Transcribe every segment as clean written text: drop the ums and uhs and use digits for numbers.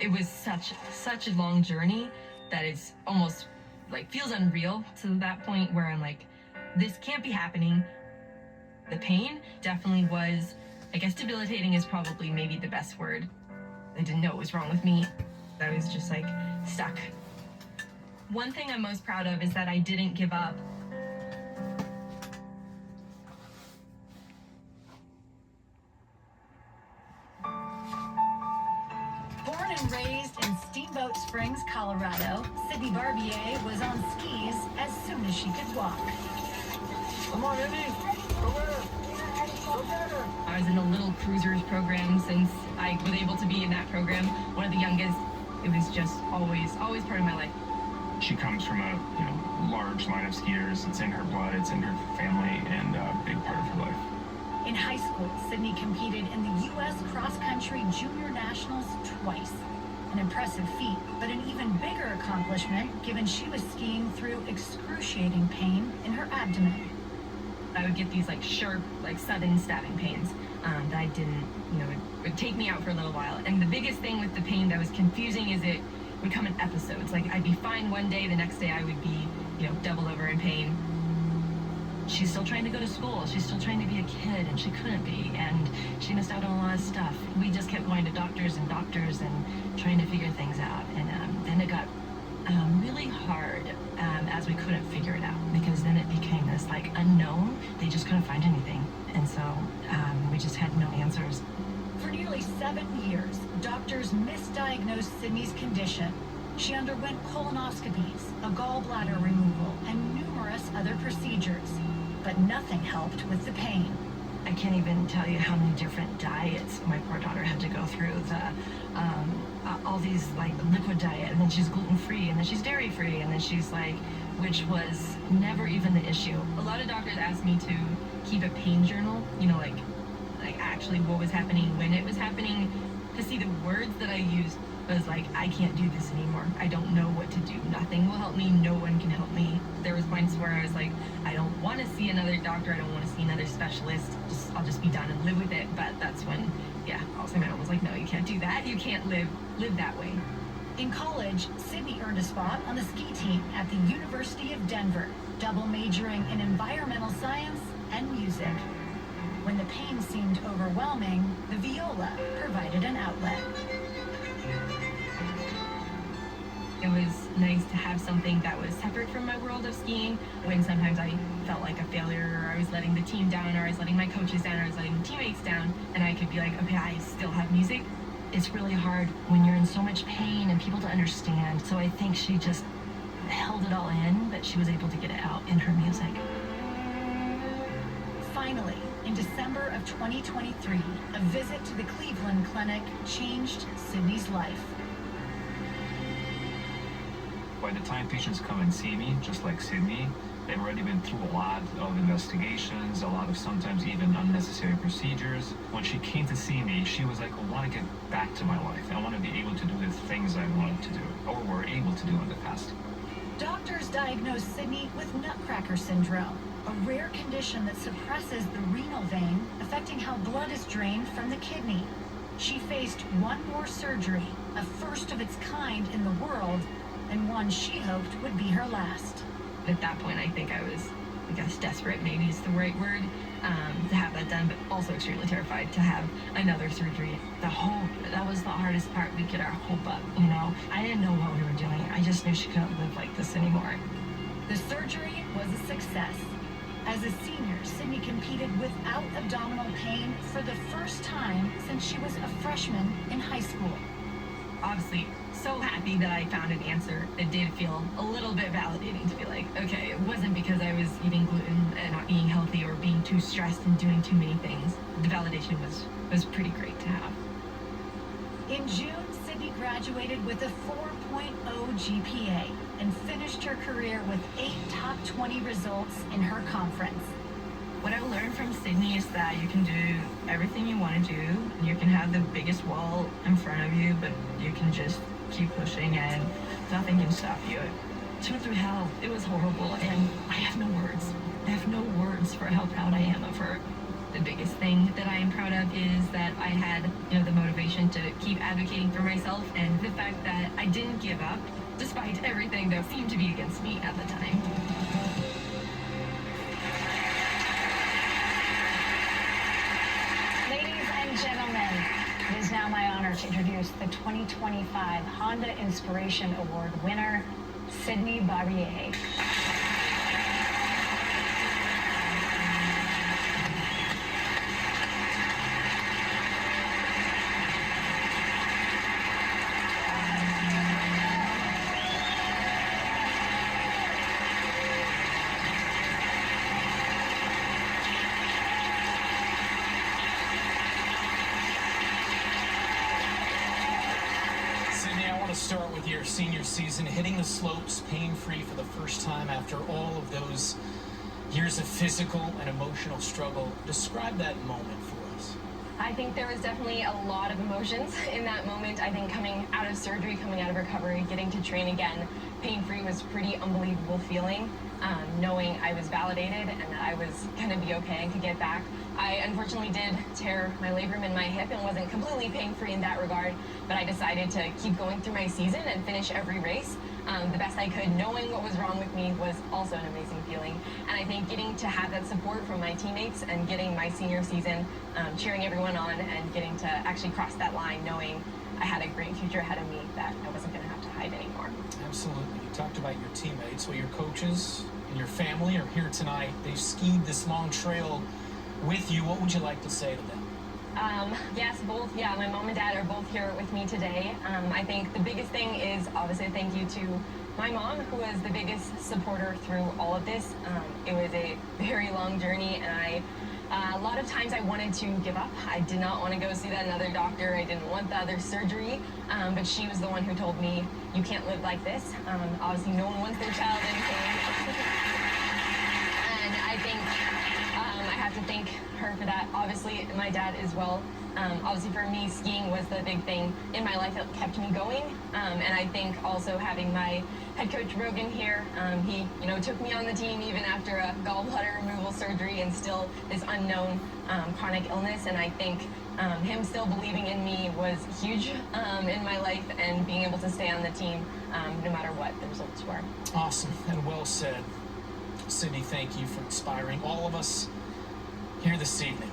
It was such a long journey that it's almost like feels unreal to that point where I'm like, this can't be happening. The pain definitely was, I guess debilitating is probably maybe the best word. I didn't know what was wrong with me. I was just like stuck. One thing I'm most proud of is that I didn't give up. Born and raised in Steamboat Springs, Colorado, Sydney Barbier was on skis as soon as she could walk. Come on, Indy. Go get her. Go get her. I was in a little cruisers program since I was able to be in that program, one of the youngest. It was just always part of my life. She comes from a large line of skiers. It's in her blood, it's in her family, and a big part of her life. In high school, Sydney competed in the U.S. cross-country junior nationals twice. An impressive feat, but an even bigger accomplishment given she was skiing through excruciating pain in her abdomen. I would get these like sharp, like sudden stabbing pains that I didn't, it would take me out for a little while. And the biggest thing with the pain that was confusing is it would come in episodes. Like I'd be fine one day, the next day I would be, doubled over in pain. She's still trying to go to school. She's still trying to be a kid, and she couldn't be. And she missed out on a lot of stuff. We just kept going to doctors and trying to figure things out. And then it got really hard as we couldn't figure it out, because then it became this like unknown. They just couldn't find anything. And so we just had no answers. For nearly 7 years, doctors misdiagnosed Sydney's condition. She underwent colonoscopies, a gallbladder removal, and numerous other procedures. But nothing helped with the pain. I can't even tell you how many different diets my poor daughter had to go through. All these like liquid diet, and then she's gluten-free, and then she's dairy-free, and then she's like, which was never even the issue. A lot of doctors asked me to keep a pain journal, like actually what was happening when it was happening. To see the words that I used was like, I can't do this anymore. I don't know what to do. Nothing will help me. No one can help me. There was points where I was like, I don't want to see another doctor. I don't want to see another specialist. I'll just be done and live with it. But that's when, also my mom was like, no, you can't do that. You can't live that way. In college, Sydney earned a spot on the ski team at the University of Denver, double majoring in environmental science and music. When the pain seemed overwhelming, the viola provided an outlet. It was nice to have something that was separate from my world of skiing, when sometimes I felt like a failure, or I was letting the team down, or I was letting my coaches down, or I was letting the teammates down, and I could be like, okay, I still have music. It's really hard when you're in so much pain and people to understand. So I think she just held it all in, but she was able to get it out in her music. Finally, in December of 2023, a visit to the Cleveland Clinic changed Sydney's life. By the time patients come and see me, just like Sydney, they've already been through a lot of investigations, a lot of sometimes even unnecessary procedures. When she came to see me, she was like, I want to get back to my life. I want to be able to do the things I wanted to do, or were able to do in the past. Doctors diagnosed Sydney with Nutcracker syndrome, a rare condition that suppresses the renal vein, affecting how blood is drained from the kidney. She faced one more surgery, a first of its kind in the world, and one she hoped would be her last. At that point, I think I was, desperate, maybe is the right word, to have that done, but also extremely terrified to have another surgery. That was the hardest part. We'd get our hope up, I didn't know what we were doing. I just knew she couldn't live like this anymore. The surgery was a success. As a senior, Sydney competed without abdominal pain for the first time since she was a freshman in high school. Obviously, so happy that I found an answer. It did feel a little bit validating to be like, okay, it wasn't because I was eating gluten and not eating healthy or being too stressed and doing too many things. The validation was pretty great to have. In June, Sydney graduated with a 4.0 GPA and finished her career with 8 top 20 results in her conference. What I learned from Sydney is that you can do everything you want to do. You can have the biggest wall in front of you, but you can just keep pushing and nothing can stop you. She went through hell. It was horrible, and I have no words. I have no words for how proud I am of her. biggest thing that I am proud of is that I had, the motivation to keep advocating for myself, and the fact that I didn't give up despite everything that seemed to be against me at the time. Ladies and gentlemen, it is now my honor to introduce the 2025 Honda Inspiration Award winner, Sydney Barbier. To start with your senior season, hitting the slopes pain-free for the first time after all of those years of physical and emotional struggle. Describe that moment for us. I think there was definitely a lot of emotions in that moment. I think coming out of surgery, coming out of recovery, getting to train again pain-free was pretty unbelievable feeling. Knowing I was validated and that I was going to be okay and could get back. I unfortunately did tear my labrum in my hip and wasn't completely pain-free in that regard, but I decided to keep going through my season and finish every race the best I could. Knowing what was wrong with me was also an amazing feeling. And I think getting to have that support from my teammates and getting my senior season, cheering everyone on and getting to actually cross that line, knowing I had a great future ahead of me that I wasn't going to have to hide anymore. Absolutely. You talked about your teammates. Well, your coaches and your family are here tonight. They've skied this long trail with you. What would you like to say to them? Yes, both. Yeah, my mom and dad are both here with me today. I think the biggest thing is obviously a thank you to my mom, who was the biggest supporter through all of this. It was a very long journey, and a lot of times I wanted to give up. I did not want to go see that another doctor. I didn't want the other surgery, but she was the one who told me, you can't live like this. Obviously, no one wants their child in pain. And I think I have to thank her for that. Obviously, my dad as well. Obviously, for me, skiing was the big thing in my life that kept me going. And I think also having my head coach Rogan here, he took me on the team even after a gallbladder removal surgery and still this unknown chronic illness. And I think him still believing in me was huge in my life, and being able to stay on the team no matter what the results were. Awesome and well said. Sydney, thank you for inspiring all of us here this evening.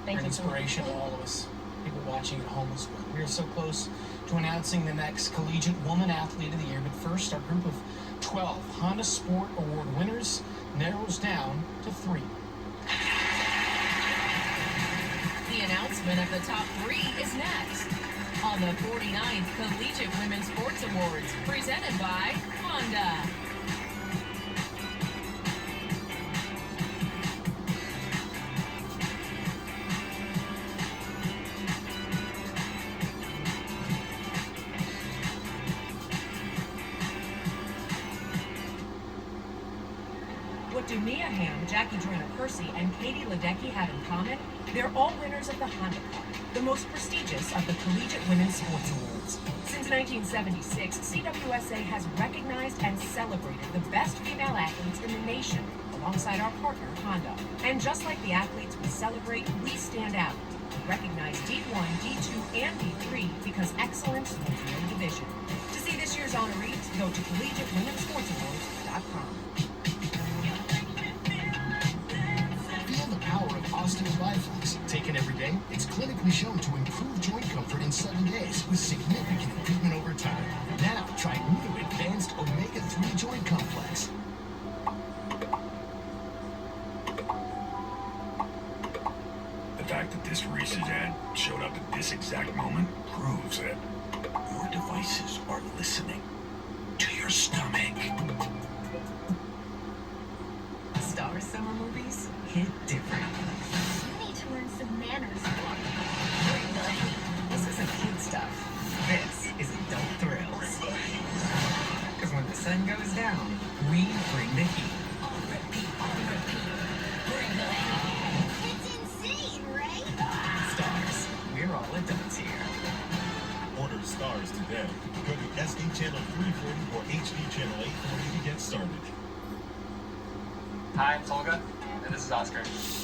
Thank You're an you so much. inspiration to all of us, people watching at home as well. We are so close to announcing the next Collegiate Woman Athlete of the Year, but first, our group of 12 Honda Sport Award winners narrows down to 3. The announcement of the top 3 is next on the 49th Collegiate Women's Sports Awards, presented by Honda. What do Mia Hamm, Jackie Joyner-Kersee, and Katie Ledecky have in common? They're all winners of the Honda Cup, the most prestigious of the Collegiate Women's Sports Awards. Since 1976, CWSA has recognized and celebrated the best female athletes in the nation, alongside our partner, Honda. And just like the athletes we celebrate, we stand out. We recognize D1, D2, and D3 because excellence knows no division. To see this year's honorees, go to CollegiateWomenSportsAwards.com. Feel the power of Austin Biflex. Taken every day, it's clinically shown to improve joint comfort in 7 days with significant improvement over time. Now, try new advanced omega-3 joint complex. The fact that this Reese's ad showed up at this exact moment proves that your devices are listening to your stomach. Star Summer movies hit different. You need to learn some manners. This isn't kid stuff. This is adult thrills. Because when the sun goes down, we bring the heat. It's insane, right? Stars, we're all adults here. Order Stars today. Go to SD Channel 340 or HD Channel 840 to get started. Hi, it's Olga. this is Oscar.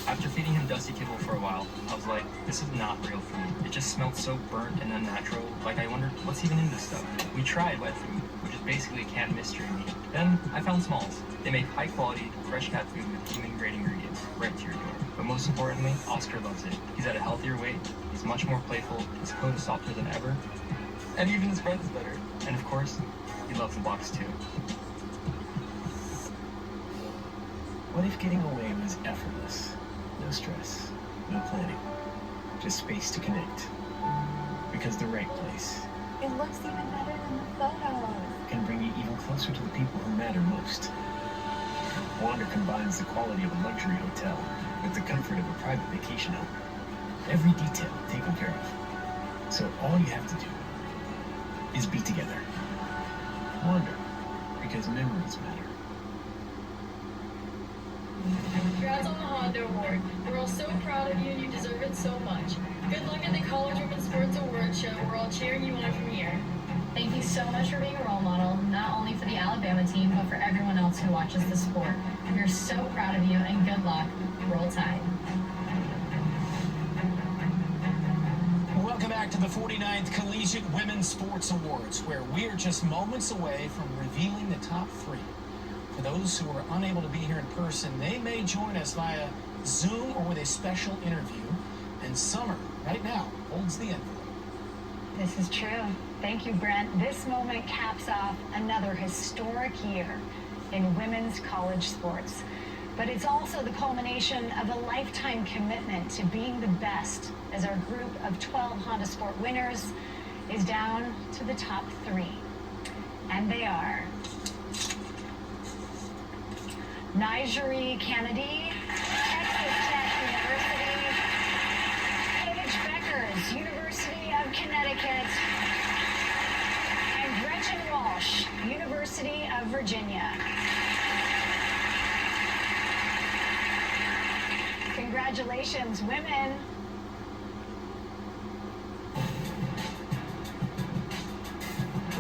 After feeding him Dusty Kibble for a while, I was like, this is not real food. It just smelled so burnt and unnatural. Like, I wondered, what's even in this stuff? We tried wet food, which is basically canned mystery meat. Then I found Smalls. They make high-quality, fresh cat food with human-grade ingredients right to your door. But most importantly, Oscar loves it. He's at a healthier weight, he's much more playful, his coat is softer than ever, and even his breath is better. And of course, he loves the box too. What if getting away was effortless? No stress, no planning, just space to connect. Because the right place It looks even better than the photos. can bring you even closer to the people who matter most. Wander combines the quality of a luxury hotel with the comfort of a private vacation home. Every detail taken care of. So all you have to do is be together. Wander, because memories matter. Congrats on the Honda Award. We're all so proud of you and you deserve it so much. Good luck at the College Women's Sports Awards show. We're all cheering you on from here. Thank you so much for being a role model, not only for the Alabama team, but for everyone else who watches the sport. We're so proud of you and good luck. Roll Tide. Welcome back to the 49th Collegiate Women's Sports Awards, where we're just moments away from revealing the top 3. For those who are unable to be here in person, they may join us via Zoom or with a special interview. And Summer, right now, holds the envelope. This is true. Thank you, Brent. This moment caps off another historic year in women's college sports. But it's also the culmination of a lifetime commitment to being the best, as our group of 12 Honda Sport winners is down to the top 3. And they are Nigeri Kennedy, Texas Tech University, Paige Beckers, University of Connecticut, and Gretchen Walsh, University of Virginia. Congratulations, women.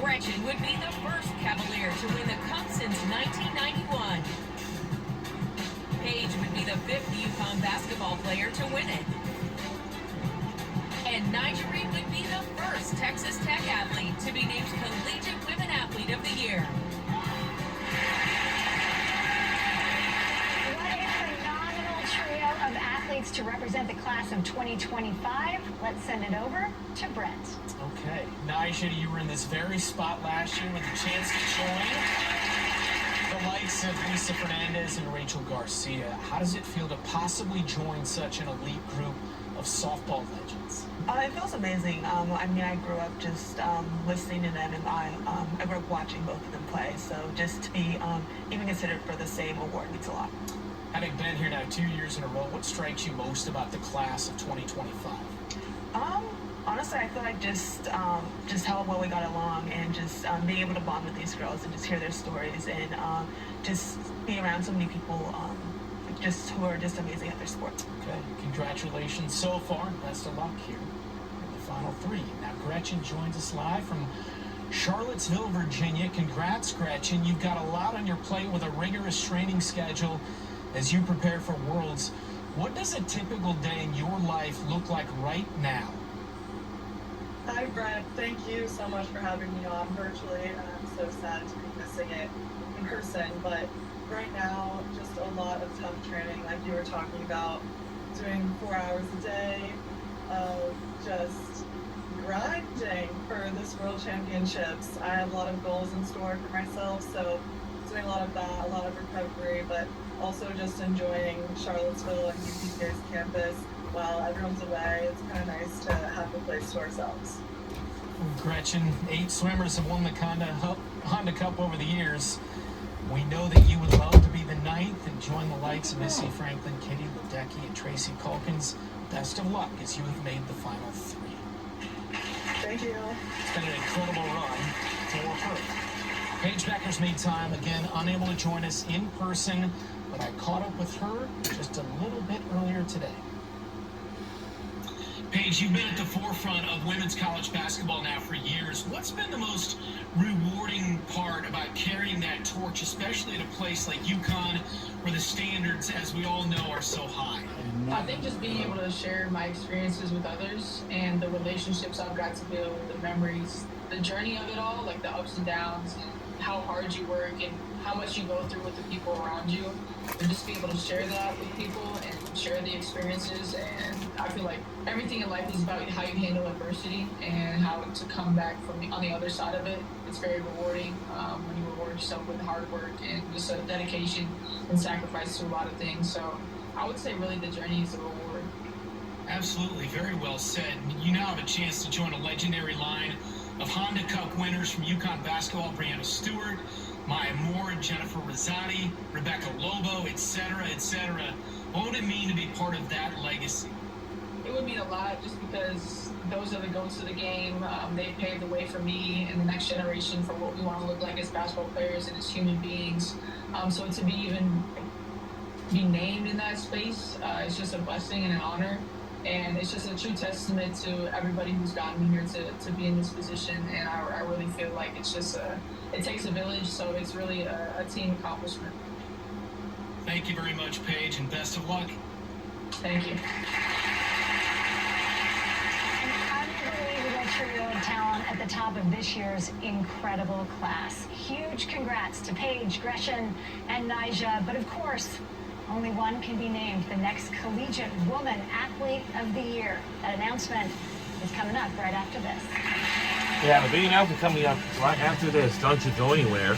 Gretchen would be the first Cavalier to win the Cup since 1991. Paige would be the 5th UConn basketball player to win it. And Nigeri would be the first Texas Tech athlete to be named Collegiate Women Athlete of the Year. What a phenomenal trio of athletes to represent the class of 2025. Let's send it over to Brent. Okay. Nigeri, you were in this very spot last year with a chance to join the likes of Lisa Fernandez and Rachel Garcia. How does it feel to possibly join such an elite group of softball legends? It feels amazing. I mean, I grew up just listening to them, and I grew up watching both of them play. So just to be even considered for the same award means a lot. Having been here now 2 years in a row, what strikes you most about the class of 2025? Honestly, I feel like just how well we got along, and just being able to bond with these girls and just hear their stories, and just be around so many people just who are just amazing at their sport. Okay, congratulations so far, and best of luck here in the final 3. Now Gretchen joins us live from Charlottesville, Virginia. Congrats, Gretchen. You've got a lot on your plate with a rigorous training schedule as you prepare for Worlds. What does a typical day in your life look like right now? Hi, Brent. Thank you so much for having me on virtually, and I'm so sad to be missing it in person. But right now, just a lot of tough training, like you were talking about, doing 4 hours a day of just grinding for this World Championships. I have a lot of goals in store for myself, so doing a lot of that, a lot of recovery, but also just enjoying Charlottesville and UPK's campus. While everyone's away, it's kind of nice to have the place to ourselves. Gretchen, 8 swimmers have won the Honda Cup over the years. We know that you would love to be the 9th and join the likes of Missy Franklin, Katie Ledecky, and Tracy Calkins. Best of luck as you have made the final 3. Thank you. It's been an incredible run for her. Paige Beckers made time, again, unable to join us in person, but I caught up with her just a little bit earlier today. Paige, you've been at the forefront of women's college basketball now for years. What's been the most rewarding part about carrying that torch, especially at a place like UConn, where the standards, as we all know, are so high? I think just being able to share my experiences with others and the relationships I've got to build, the memories, the journey of it all, like the ups and downs, and how hard you work and how much you go through with the people around you, and just be able to share that with people and share the experiences. And I feel like everything in life is about how you handle adversity and how to come back on the other side of it. It's very rewarding when you reward yourself with hard work and just a dedication and sacrifice to a lot of things. So I would say really the journey is the reward. Absolutely, very well said. You now have a chance to join a legendary line of Honda Cup winners from UConn basketball: Breanna Stewart, Maya Moore, Jennifer Rosati, Rebecca Lobo, etc., etc. What would it mean to be part of that legacy? It would mean a lot, just because those are the goats of the game. They paved the way for me and the next generation for what we want to look like as basketball players and as human beings. So to be named in that space, it's just a blessing and an honor. And it's just a true testament to everybody who's gotten me here to be in this position. And I really feel like it's just it takes a village, so it's really a team accomplishment. Thank you very much, Paige, and best of luck. Thank you. An unbelievable trio of talent at the top of this year's incredible class. Huge congrats to Paige, Gresham, and Nyjah. But of course, only one can be named the next Collegiate Woman Athlete of the Year. That announcement is coming up right after this. Yeah, the big announcement coming up right after this. Don't you go anywhere.